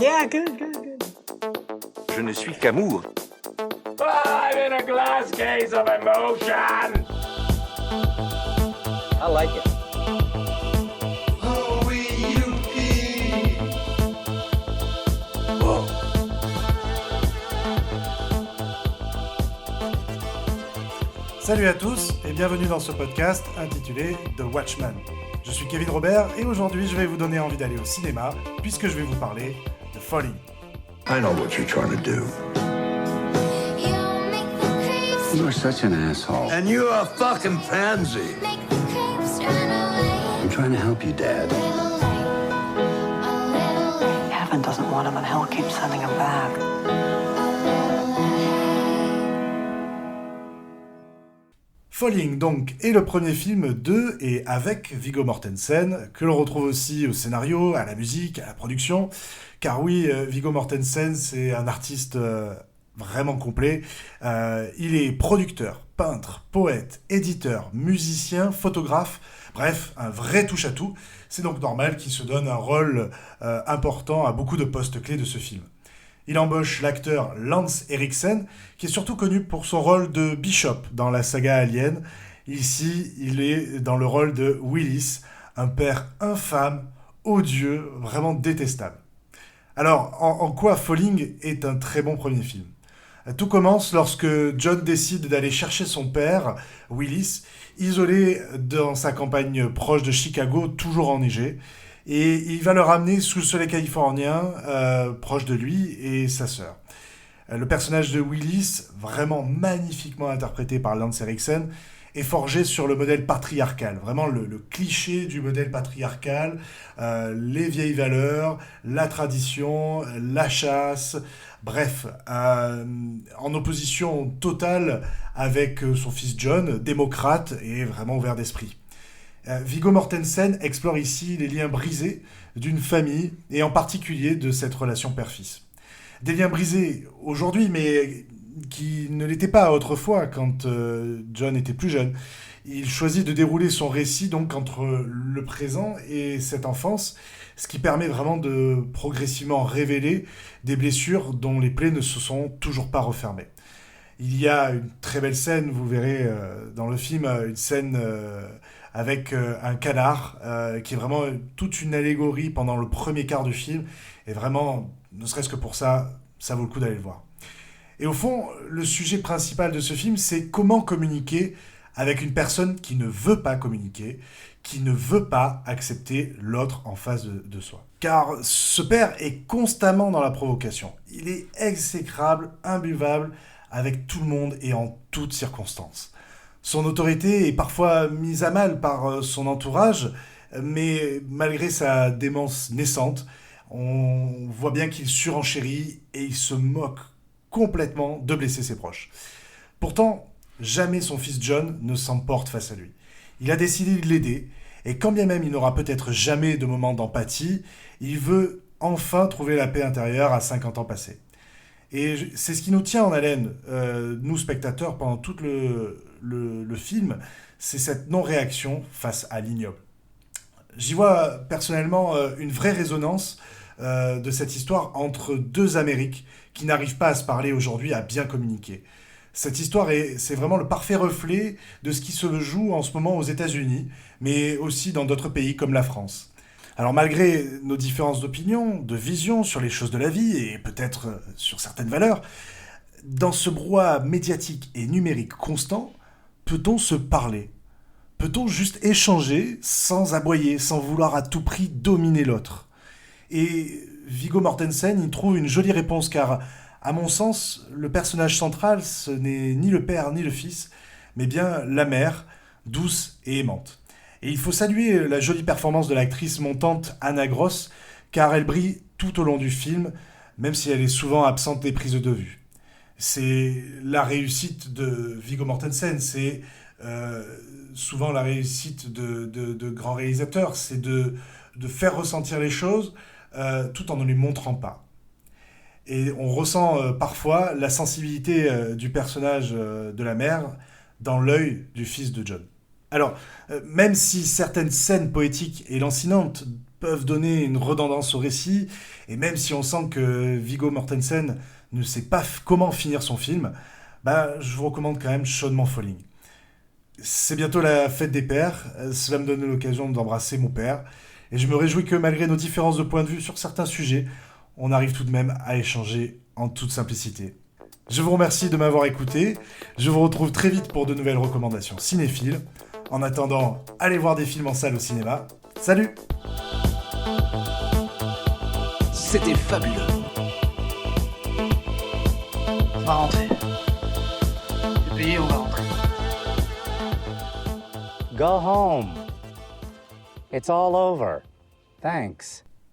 Yeah, good. Je ne suis qu'amour. I'm in a glass case of emotion! I like it. Wow. Salut à tous et bienvenue dans ce podcast intitulé The Watchmen. Je suis Kevin Robert et aujourd'hui je vais vous donner envie d'aller au cinéma puisque je vais vous parler de Falling. I know what you're trying to do. You're such an asshole. And you're a fucking pansy. I'm trying to help you, Dad. Heaven doesn't want him, and hell keeps sending him back. Falling donc est le premier film de et avec Viggo Mortensen, que l'on retrouve aussi au scénario, à la musique, à la production, car oui, Viggo Mortensen c'est un artiste vraiment complet. Il est producteur, peintre, poète, éditeur, musicien, photographe, bref, un vrai touche-à-tout. C'est donc normal qu'il se donne un rôle important à beaucoup de postes clés de ce film. Il embauche l'acteur Lance Henriksen, qui est surtout connu pour son rôle de Bishop dans la saga Alien. Ici, il est dans le rôle de Willis, un père infâme, odieux, vraiment détestable. Alors, en quoi Falling est un très bon premier film ? Tout commence lorsque John décide d'aller chercher son père, Willis, isolé dans sa campagne proche de Chicago, toujours enneigée. Et il va le ramener sous le soleil californien, proche de lui et sa sœur. Le personnage de Willis, vraiment magnifiquement interprété par Lance Henriksen, est forgé sur le modèle patriarcal. Vraiment le cliché du modèle patriarcal, les vieilles valeurs, la tradition, la chasse, bref, en opposition totale avec son fils John, démocrate et vraiment ouvert d'esprit. Viggo Mortensen explore ici les liens brisés d'une famille, et en particulier de cette relation père-fils. Des liens brisés aujourd'hui, mais qui ne l'étaient pas autrefois, quand John était plus jeune. Il choisit de dérouler son récit donc entre le présent et cette enfance, ce qui permet vraiment de progressivement révéler des blessures dont les plaies ne se sont toujours pas refermées. Il y a une très belle scène, vous verrez dans le film, une scène avec un canard, qui est vraiment toute une allégorie pendant le premier quart du film, et vraiment, ne serait-ce que pour ça, ça vaut le coup d'aller le voir. Et au fond, le sujet principal de ce film, c'est comment communiquer avec une personne qui ne veut pas communiquer, qui ne veut pas accepter l'autre en face de soi. Car ce père est constamment dans la provocation. Il est exécrable, imbuvable, avec tout le monde et en toutes circonstances. Son autorité est parfois mise à mal par son entourage, mais malgré sa démence naissante, on voit bien qu'il surenchérit et il se moque complètement de blesser ses proches. Pourtant, jamais son fils John ne s'emporte face à lui. Il a décidé de l'aider, et quand bien même il n'aura peut-être jamais de moment d'empathie, il veut enfin trouver la paix intérieure à 50 ans passés. Et c'est ce qui nous tient en haleine, nous spectateurs, pendant tout le film, c'est cette non-réaction face à l'ignoble. J'y vois personnellement une vraie résonance de cette histoire entre deux Amériques qui n'arrivent pas à se parler aujourd'hui, à bien communiquer. Cette histoire, c'est vraiment le parfait reflet de ce qui se joue en ce moment aux États-Unis, mais aussi dans d'autres pays comme la France. Alors malgré nos différences d'opinion, de vision sur les choses de la vie, et peut-être sur certaines valeurs, dans ce brouhaha médiatique et numérique constant, peut-on se parler ? Peut-on juste échanger sans aboyer, sans vouloir à tout prix dominer l'autre ? Et Viggo Mortensen y trouve une jolie réponse, car à mon sens, le personnage central, ce n'est ni le père ni le fils, mais bien la mère, douce et aimante. Et il faut saluer la jolie performance de l'actrice montante Anna Gross, car elle brille tout au long du film, même si elle est souvent absente des prises de vue. C'est la réussite de Viggo Mortensen, c'est souvent la réussite de grands réalisateurs, c'est de faire ressentir les choses tout en ne les montrant pas. Et on ressent parfois la sensibilité du personnage de la mère dans l'œil du fils de John. Alors, même si certaines scènes poétiques et lancinantes peuvent donner une redondance au récit, et même si on sent que Viggo Mortensen ne sait pas comment finir son film, je vous recommande quand même chaudement Falling. C'est bientôt la fête des pères, cela me donne l'occasion d'embrasser mon père, et je me réjouis que malgré nos différences de point de vue sur certains sujets, on arrive tout de même à échanger en toute simplicité. Je vous remercie de m'avoir écouté, je vous retrouve très vite pour de nouvelles recommandations cinéphiles. En attendant, allez voir des films en salle au cinéma. Salut! C'était fabuleux. On va rentrer. C'est payé, on va rentrer. Go home. It's all over. Thanks.